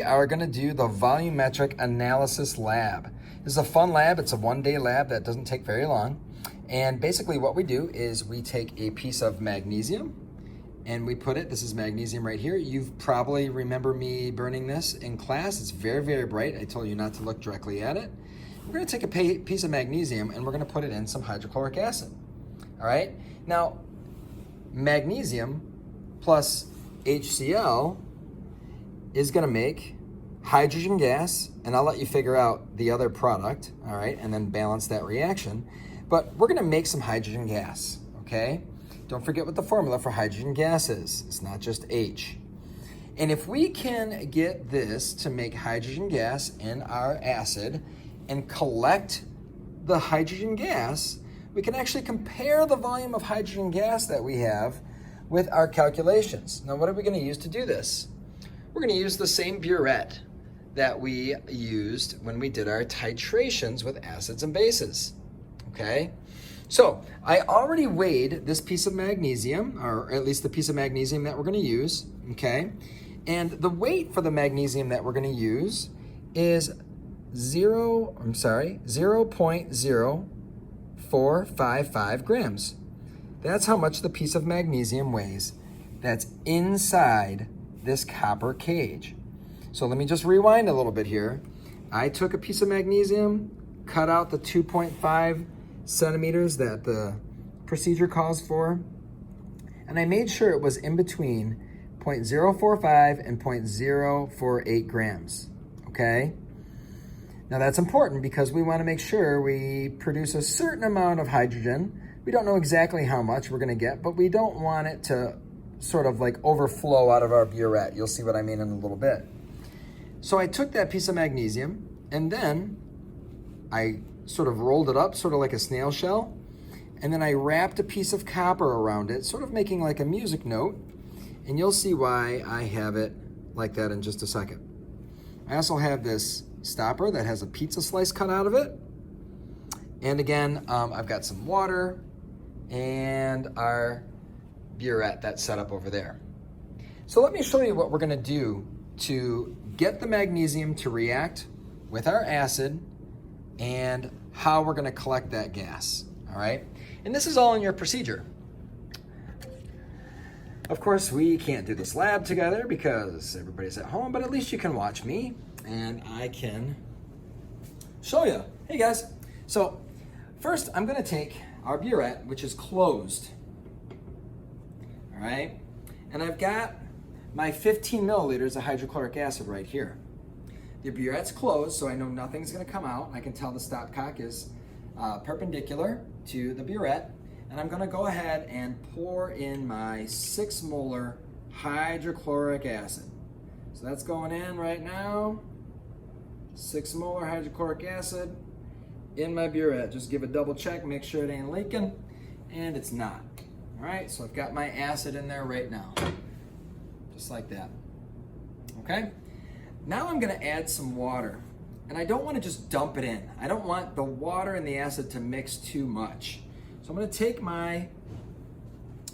are going to do the volumetric analysis lab. This is a fun lab. It's a one-day lab that doesn't take very long. And basically what we do is we take a piece of magnesium and we put it, this is magnesium right here. You've probably remember me burning this in class. It's very, very bright. I told you not to look directly at it. We're going to take a piece of magnesium and we're going to put it in some hydrochloric acid. All right. Now, magnesium plus HCl is going to make hydrogen gas, and I'll let you figure out the other product, all right, and then balance that reaction. But we're going to make some hydrogen gas, okay? Don't forget what the formula for hydrogen gas is. It's not just H. And if we can get this to make hydrogen gas in our acid and collect the hydrogen gas, we can actually compare the volume of hydrogen gas that we have with our calculations. Now, what are we going to use to do this? We're going to use the same burette that we used when we did our titrations with acids and bases, okay? So I already weighed this piece of magnesium, or at least the piece of magnesium that we're going to use, okay? And the weight for the magnesium that we're going to use is 0.0455 grams. That's how much the piece of magnesium weighs. That's inside this copper cage. So let me just rewind a little bit here. I took a piece of magnesium, cut out the 2.5 centimeters that the procedure calls for, and I made sure it was in between 0.045 and 0.048 grams, okay? Now that's important because we want to make sure we produce a certain amount of hydrogen. We don't know exactly how much we're going to get, but we don't want it to sort of like overflow out of our burette. You'll see what I mean in a little bit. So I took that piece of magnesium and then I sort of rolled it up, sort of like a snail shell, and then I wrapped a piece of copper around it, sort of making like a music note, and you'll see why I have it like that in just a second. I also have this stopper that has a pizza slice cut out of it, and again, I've got some water and our burette that's set up over there. So let me show you what we're going to do to get the magnesium to react with our acid and how we're going to collect that gas, all right? And this is all in your procedure. Of course, we can't do this lab together because everybody's at home, but at least you can watch me and I can show you. Hey guys. So first I'm going to take our burette, which is closed, all right? And I've got my 15 milliliters of hydrochloric acid right here. The burette's closed, so I know nothing's gonna come out. I can tell the stopcock is perpendicular to the burette, and I'm gonna go ahead and pour in my 6 molar hydrochloric acid. So that's going in right now. 6 molar hydrochloric acid in my burette. Just give a double check, make sure it ain't leaking, and it's not. All right, so I've got my acid in there right now. Just like that, okay? Now I'm gonna add some water, and I don't wanna just dump it in. I don't want the water and the acid to mix too much. So I'm gonna take my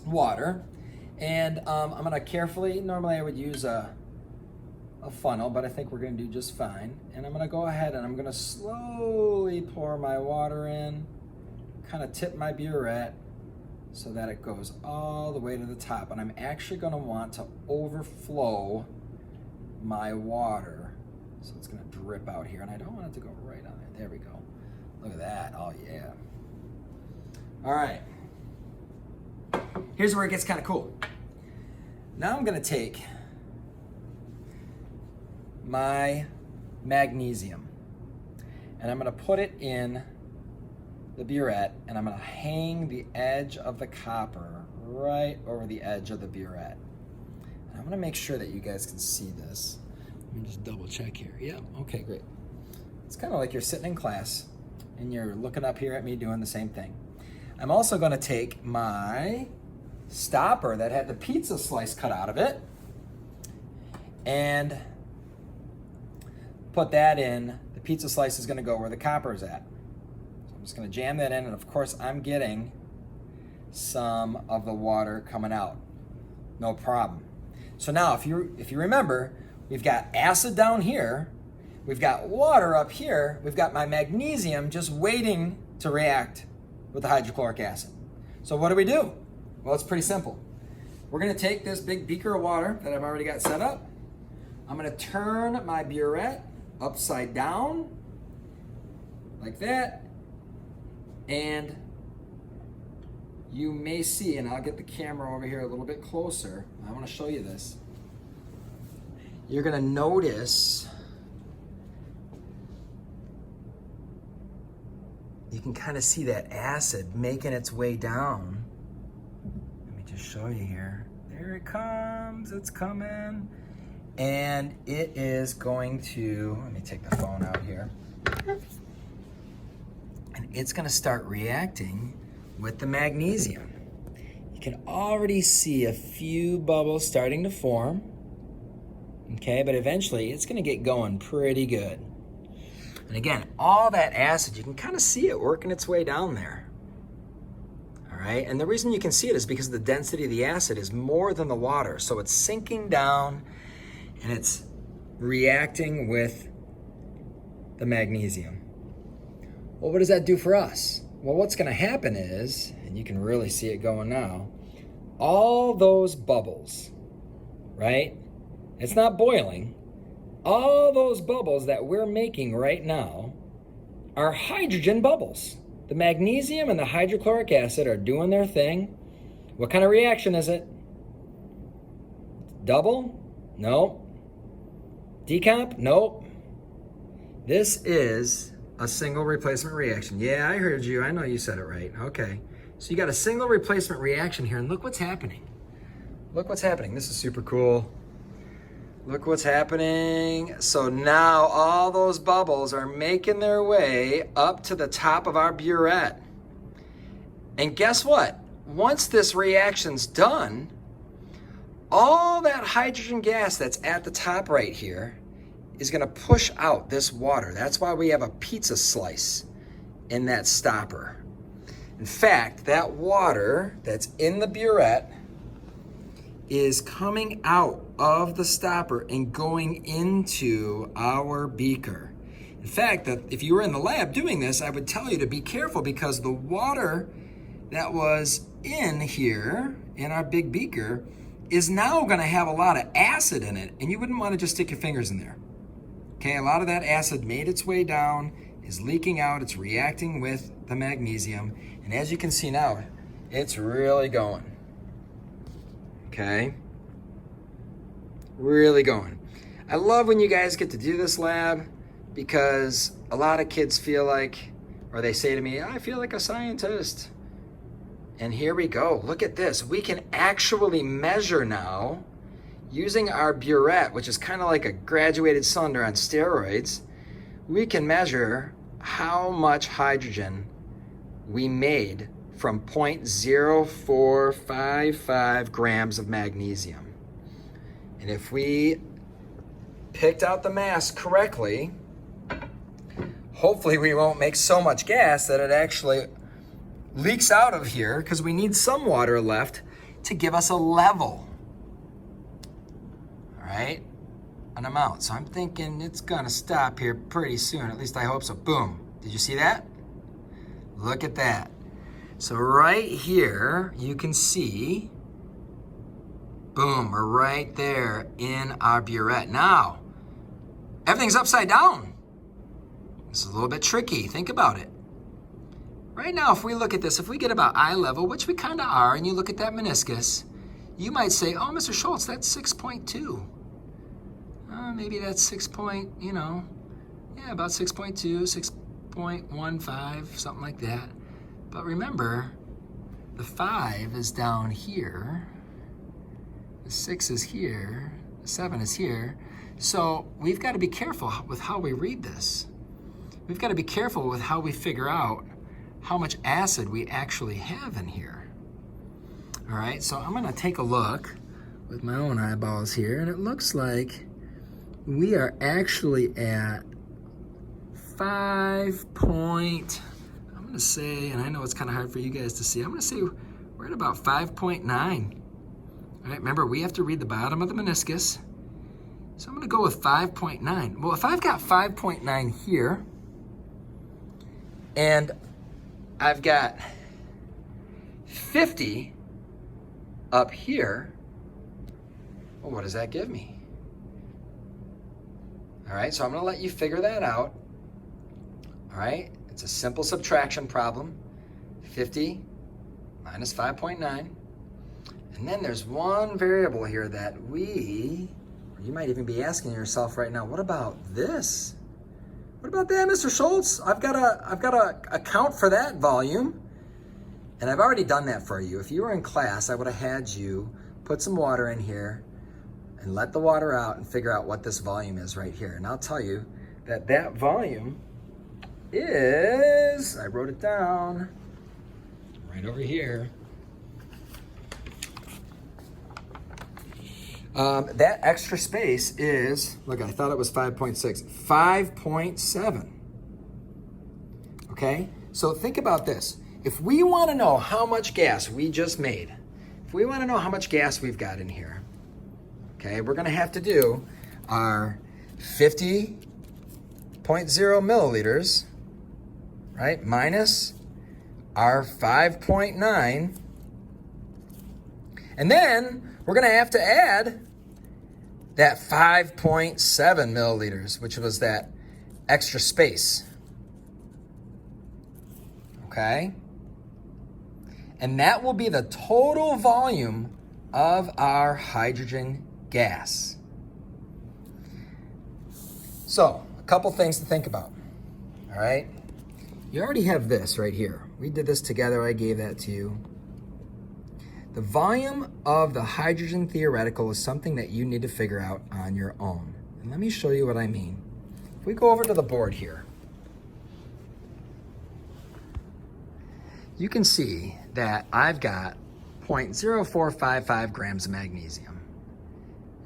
water, and I'm gonna carefully, normally I would use a funnel, but I think we're gonna do just fine. And I'm gonna go ahead and I'm gonna slowly pour my water in, kind of tip my burette, so that it goes all the way to the top. And I'm actually gonna want to overflow my water. So it's gonna drip out here, and I don't want it to go right on there. There we go. Look at that, oh yeah. All right, here's where it gets kind of cool. Now I'm gonna take my magnesium, and I'm gonna put it in the burette, and I'm gonna hang the edge of the copper right over the edge of the burette. And I'm gonna make sure that you guys can see this. Let me just double check here. Yeah, okay, great. It's kind of like you're sitting in class and you're looking up here at me doing the same thing. I'm also gonna take my stopper that had the pizza slice cut out of it and put that in. The pizza slice is gonna go where the copper is at. I'm just gonna jam that in, and of course I'm getting some of the water coming out. No problem. So now if you remember, We've got acid down here. We've got water up here. We've got my magnesium just waiting to react with the hydrochloric acid. So what do? Well, it's pretty simple. We're gonna take this big beaker of water that I've already got set up. I'm gonna turn my burette upside down, like that. And you may see, and I'll get the camera over here a little bit closer. I wanna show you this. You're gonna notice, you can kind of see that acid making its way down. Let me just show you here. There it comes, it's coming. And it is going to, let me take the phone out here. And it's gonna start reacting with the magnesium. You can already see a few bubbles starting to form. Okay, but eventually it's gonna get going pretty good. And again, all that acid, you can kind of see it working its way down there. All right, and the reason you can see it is because the density of the acid is more than the water. So it's sinking down and it's reacting with the magnesium. Well, what does that do for us? Well, what's gonna happen is, and you can really see it going now, all those bubbles, right? It's not boiling. All those bubbles that we're making right now are hydrogen bubbles. The magnesium and the hydrochloric acid are doing their thing. What kind of reaction is it? Double? No. Decomp? Nope. This is a single replacement reaction. Yeah, I heard you. I know you said it right. Okay. So you got a single replacement reaction here, and look what's happening. Look what's happening. This is super cool. Look what's happening. So now all those bubbles are making their way up to the top of our burette. And guess what? Once this reaction's done, all that hydrogen gas that's at the top right here is gonna push out this water. That's why we have a pizza slice in that stopper. In fact, that water that's in the burette is coming out of the stopper and going into our beaker. In fact, that if you were in the lab doing this, I would tell you to be careful because the water that was in here, in our big beaker, is now gonna have a lot of acid in it, and you wouldn't wanna just stick your fingers in there. Okay, a lot of that acid made its way down, is leaking out, it's reacting with the magnesium, and as you can see now, it's really going. Okay, really going. I love when you guys get to do this lab because a lot of kids feel like, or they say to me, I feel like a scientist. And here we go, look at this. We can actually measure now using our burette, which is kind of like a graduated cylinder on steroids. We can measure how much hydrogen we made from 0.0455 grams of magnesium. And if we picked out the mass correctly, hopefully we won't make so much gas that it actually leaks out of here because we need some water left to give us a level, all right, an amount. So I'm thinking it's gonna stop here pretty soon, at least I hope so. Boom, did you see that? Look at that. So right here, you can see, boom, we're right there in our burette. Now, everything's upside down. This is a little bit tricky, think about it. Right now, if we look at this, if we get about eye level, which we kind of are, and you look at that meniscus, you might say, oh, Mr. Schultz, that's 6.2. Maybe that's 6 point, about 6.2, 6.15, something like that. But remember, the 5 is down here, the 6 is here, the 7 is here. So we've got to be careful with how we read this. We've got to be careful with how we figure out how much acid we actually have in here. All right, so I'm gonna take a look with my own eyeballs here, and it looks like we are actually at 5 point, I'm gonna say, and I know it's kind of hard for you guys to see, I'm gonna say we're at about 5.9. All right, remember, we have to read the bottom of the meniscus. So I'm gonna go with 5.9. Well, if I've got 5.9 here, and I've got 50 up here, well, what does that give me? All right, so I'm gonna let you figure that out. All right, it's a simple subtraction problem. 50 minus 5.9. And then there's one variable here that you might even be asking yourself right now, what about this? What about that, Mr. Schultz? I've got to account for that volume. And I've already done that for you. If you were in class, I would have had you put some water in here and let the water out and figure out what this volume is right here. And I'll tell you that that volume is, I wrote it down right over here. That extra space is, look, I thought it was 5.6, 5.7. Okay, so think about this. If we want to know how much gas we just made, if we want to know how much gas we've got in here, okay, we're going to have to do our 50.0 milliliters, right, minus our 5.9, and then we're going to have to add that 5.7 milliliters, which was that extra space. Okay? And that will be the total volume of our hydrogen gas. So, a couple things to think about. All right? You already have this right here. We did this together. I gave that to you. The volume of the hydrogen theoretical is something that you need to figure out on your own. And let me show you what I mean. If we go over to the board here, you can see that I've got 0.0455 grams of magnesium.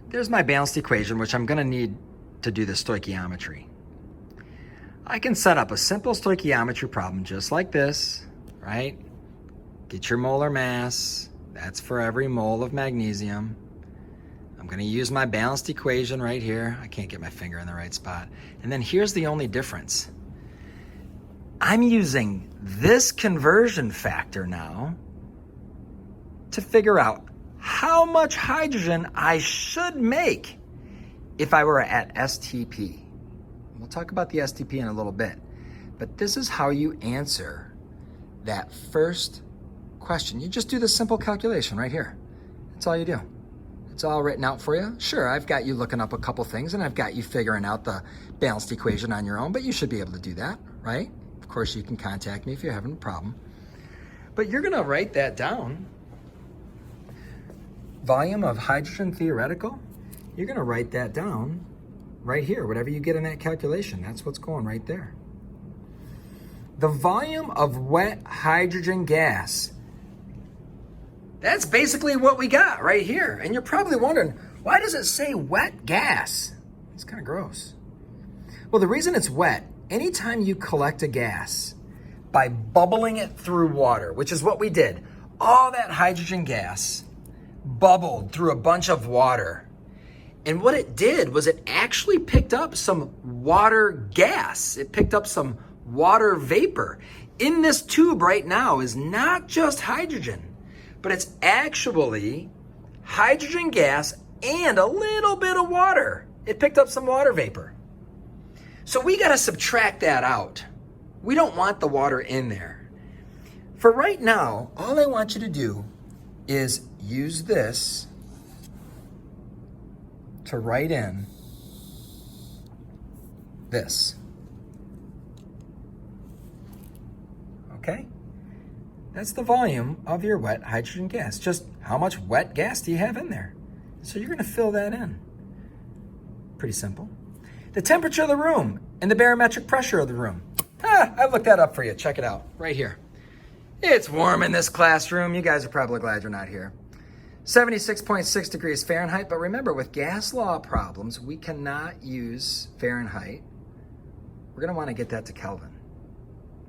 There's my balanced equation, which I'm going to need to do the stoichiometry. I can set up a simple stoichiometry problem just like this, right? Get your molar mass. That's for every mole of magnesium. I'm going to use my balanced equation right here. I can't get my finger in the right spot. And then here's the only difference. I'm using this conversion factor now to figure out how much hydrogen I should make if I were at STP. We'll talk about the STP in a little bit. But this is how you answer that first question. You just do this simple calculation right here. That's all you do. It's all written out for you. Sure, I've got you looking up a couple things and I've got you figuring out the balanced equation on your own, but you should be able to do that, right? Of course, you can contact me if you're having a problem. But you're going to write that down. Volume of hydrogen theoretical, you're going to write that down right here. Whatever you get in that calculation, that's what's going right there. The volume of wet hydrogen gas, that's basically what we got right here. And you're probably wondering, why does it say wet gas? It's kind of gross. Well, the reason it's wet, anytime you collect a gas by bubbling it through water, which is what we did, all that hydrogen gas bubbled through a bunch of water. And what it did was it actually picked up some water gas. It picked up some water vapor. In this tube right now is not just hydrogen, but it's actually hydrogen gas and a little bit of water. It picked up some water vapor. So we got to subtract that out. We don't want the water in there. For right now, all I want you to do is use this to write in this. Okay? That's the volume of your wet hydrogen gas. Just how much wet gas do you have in there? So you're going to fill that in. Pretty simple. The temperature of the room and the barometric pressure of the room. I looked that up for you. Check it out right here. It's warm in this classroom. You guys are probably glad you're not here. 76.6 degrees Fahrenheit. But remember, with gas law problems, we cannot use Fahrenheit. We're going to want to get that to Kelvin.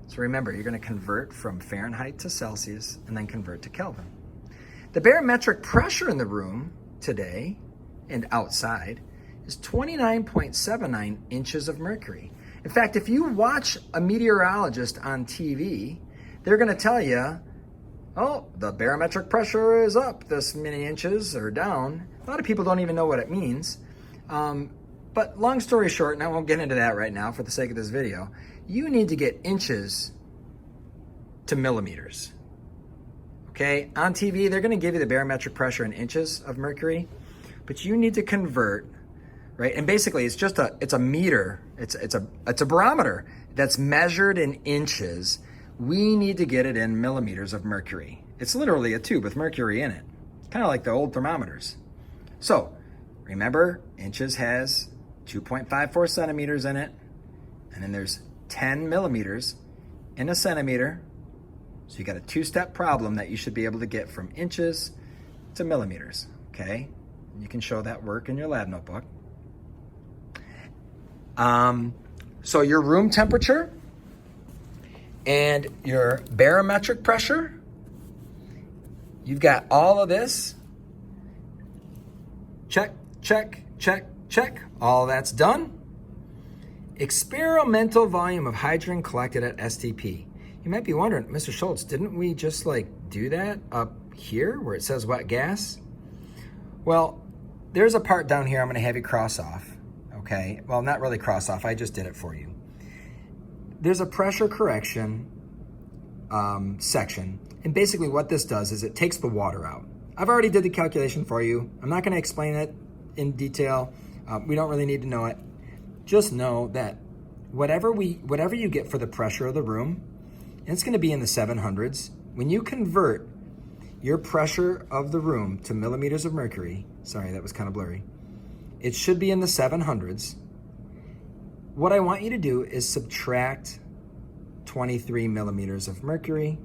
So remember, you're going to convert from Fahrenheit to Celsius and then convert to Kelvin. The barometric pressure in the room today and outside is 29.79 inches of mercury. In fact, if you watch a meteorologist on TV, they're going to tell you, oh, the barometric pressure is up this many inches or down. A lot of people don't even know what it means. But long story short, and I won't get into that right now for the sake of this video, you need to get inches to millimeters. Okay, on TV, they're going to give you the barometric pressure in inches of mercury, but you need to convert, right? And basically, it's a meter. It's a barometer that's measured in inches. We need to get it in millimeters of mercury. It's literally a tube with mercury in it, kind of like the old thermometers. So remember, inches has 2.54 centimeters in it, and then there's 10 millimeters in a centimeter. So you got a two-step problem that you should be able to get from inches to millimeters, okay? You can show that work in your lab notebook. So your room temperature and your barometric pressure, you've got all of this. Check, check, check, check. All that's done. Experimental volume of hydrogen collected at STP. You might be wondering, Mr. Schultz, didn't we just do that up here where it says wet gas? Well, there's a part down here I'm going to have you cross off, okay? Well, not really cross off. I just did it for you. There's a pressure correction section, and basically what this does is it takes the water out. I've already did the calculation for you. I'm not going to explain it in detail. We don't really need to know it. Just know that whatever you get for the pressure of the room, and it's going to be in the 700s. When you convert your pressure of the room to millimeters of mercury, sorry, that was kind of blurry, it should be in the 700s. What I want you to do is subtract 23 millimeters of mercury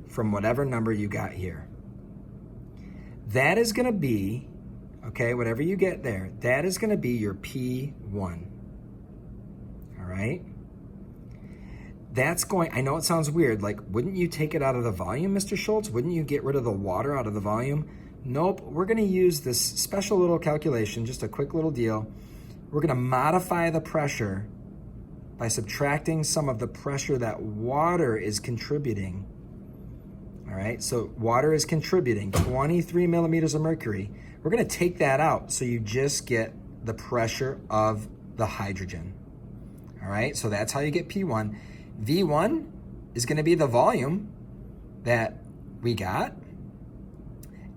from whatever number you got here. That is going to be, okay, whatever you get there, that is going to be your P1. All right? That's going, I know it sounds weird, wouldn't you take it out of the volume, Mr. Schultz? Wouldn't you get rid of the water out of the volume? Nope, we're going to use this special little calculation, just a quick little deal. We're going to modify the pressure by subtracting some of the pressure that water is contributing. All right, so water is contributing 23 millimeters of mercury. We're going to take that out so you just get the pressure of the hydrogen. All right, so that's how you get P1. V1 is going to be the volume that we got.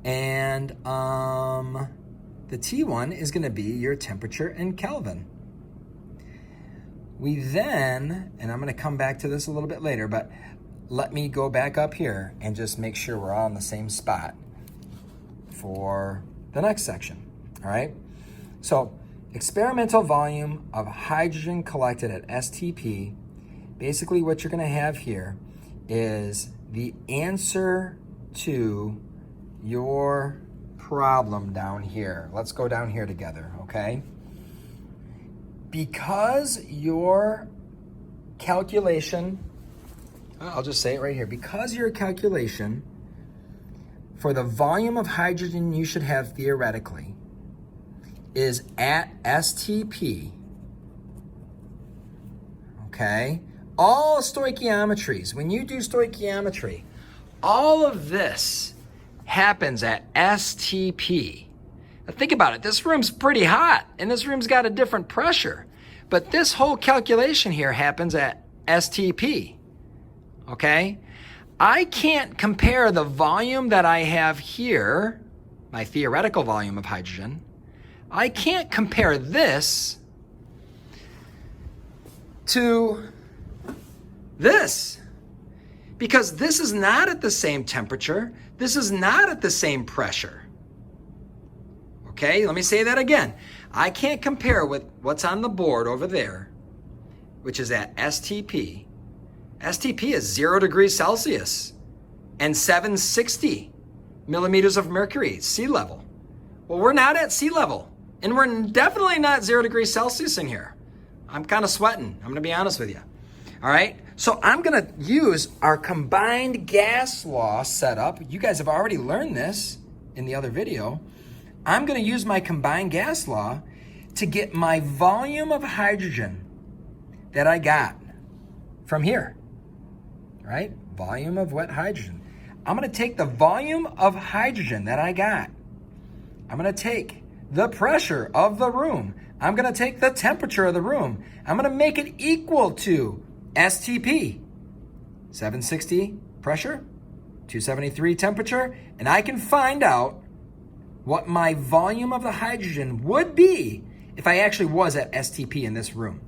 And the T1 is going to be your temperature in Kelvin. We then, and I'm going to come back to this a little bit later, but let me go back up here and just make sure we're all in the same spot for the next section. All right. So experimental volume of hydrogen collected at STP. Basically what you're going to have here is the answer to your problem down here. Let's go down here together, okay? Because your calculation, I'll just say it right here, because your calculation for the volume of hydrogen you should have theoretically is at STP, okay? All stoichiometries, when you do stoichiometry, all of this happens at STP. Now think about it, this room's pretty hot and this room's got a different pressure, but this whole calculation here happens at STP, okay? I can't compare the volume that I have here, my theoretical volume of hydrogen, I can't compare this to this, because this is not at the same temperature. This is not at the same pressure. Okay, let me say that again. I can't compare with what's on the board over there, which is at STP. STP is 0 degrees Celsius and 760 millimeters of mercury, sea level. Well, we're not at sea level, and we're definitely not 0 degrees Celsius in here. I'm kind of sweating, I'm gonna be honest with you. All right, so I'm gonna use our combined gas law setup. You guys have already learned this in the other video. I'm gonna use my combined gas law to get my volume of hydrogen that I got from here, right? Volume of wet hydrogen. I'm gonna take the volume of hydrogen that I got. I'm gonna take the pressure of the room. I'm gonna take the temperature of the room. I'm gonna make it equal to STP. 760 pressure, 273 temperature, and I can find out what my volume of the hydrogen would be if I actually was at STP in this room.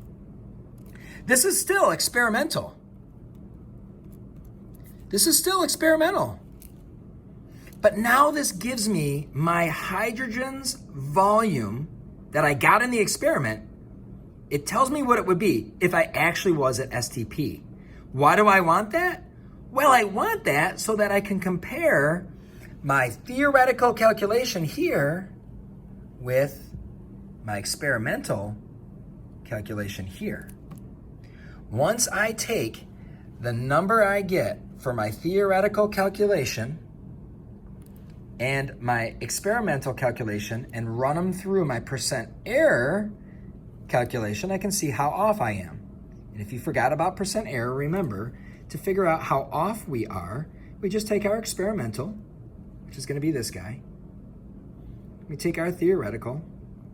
This is still experimental. This is still experimental. But now this gives me my hydrogen's volume that I got in the experiment. It tells me what it would be if I actually was at STP. Why do I want that? Well, I want that so that I can compare my theoretical calculation here with my experimental calculation here. Once I take the number I get for my theoretical calculation and my experimental calculation and run them through my percent error calculation, I can see how off I am. And if you forgot about percent error, remember, to figure out how off we are, we just take our experimental, which is going to be this guy. We take our theoretical,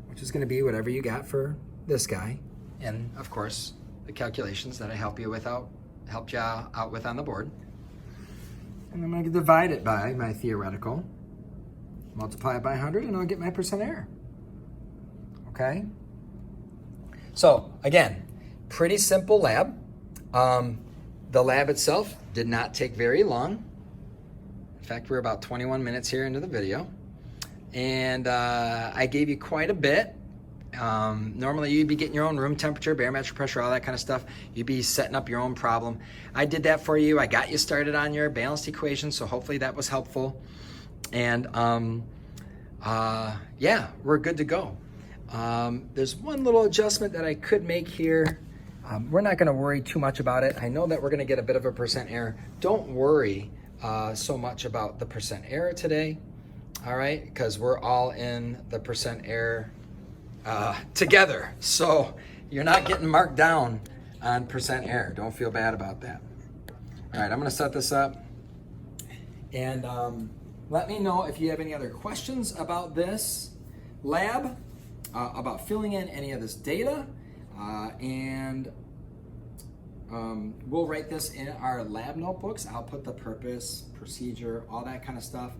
which is going to be whatever you got for this guy. And of course, the calculations that I helped you out with on the board. And I'm going to divide it by my theoretical, multiply it by 100, and I'll get my percent error. Okay? So again, pretty simple lab. The lab itself did not take very long. In fact, we're about 21 minutes here into the video. And I gave you quite a bit. Normally you'd be getting your own room temperature, barometric pressure, all that kind of stuff. You'd be setting up your own problem. I did that for you. I got you started on your balanced equation, so hopefully that was helpful. And yeah, we're good to go. There's one little adjustment that I could make here. We're not gonna worry too much about it. I know that we're gonna get a bit of a percent error. Don't worry so much about the percent error today, all right? Because we're all in the percent error together. So you're not getting marked down on percent error. Don't feel bad about that. All right, I'm gonna set this up. And let me know if you have any other questions about this lab, about filling in any of this data. And we'll write this in our lab notebooks. I'll put the purpose, procedure, all that kind of stuff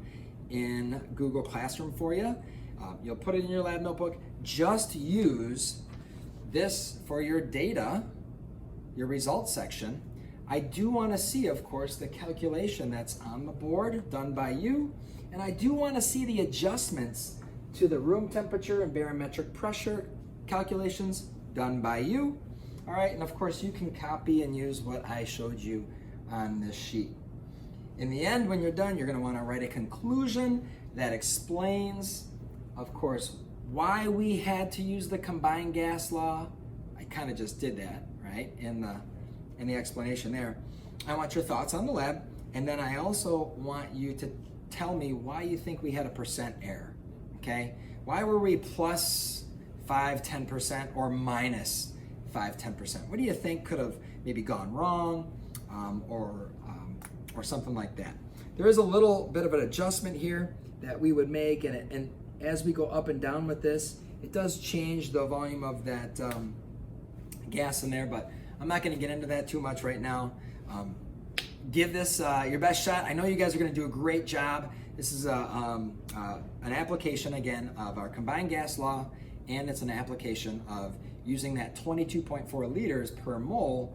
in Google Classroom for you. You'll put it in your lab notebook. Just use this for your data, your results section. I do want to see, of course, the calculation that's on the board done by you. And I do want to see the adjustments to the room temperature and barometric pressure calculations done by you. All right, and of course you can copy and use what I showed you on this sheet. In the end, when you're done, you're gonna wanna write a conclusion that explains, of course, why we had to use the combined gas law. I kind of just did that, right, in the explanation there. I want your thoughts on the lab, and then I also want you to tell me why you think we had a percent error, okay? Why were we plus 5-10% or minus 5-10%? What do you think could have maybe gone wrong, or something like that? There is a little bit of an adjustment here that we would make, and as we go up and down with this, it does change the volume of that gas in there, but I'm not going to get into that too much right now. Give this your best shot. I know you guys are going to do a great job. This is an application, again, of our combined gas law, and it's an application of using that 22.4 liters per mole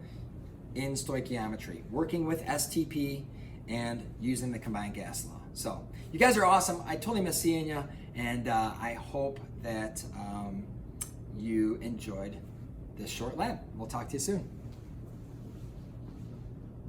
in stoichiometry, working with STP and using the combined gas law. So you guys are awesome. I totally miss seeing you, and I hope that you enjoyed this short lab. We'll talk to you soon.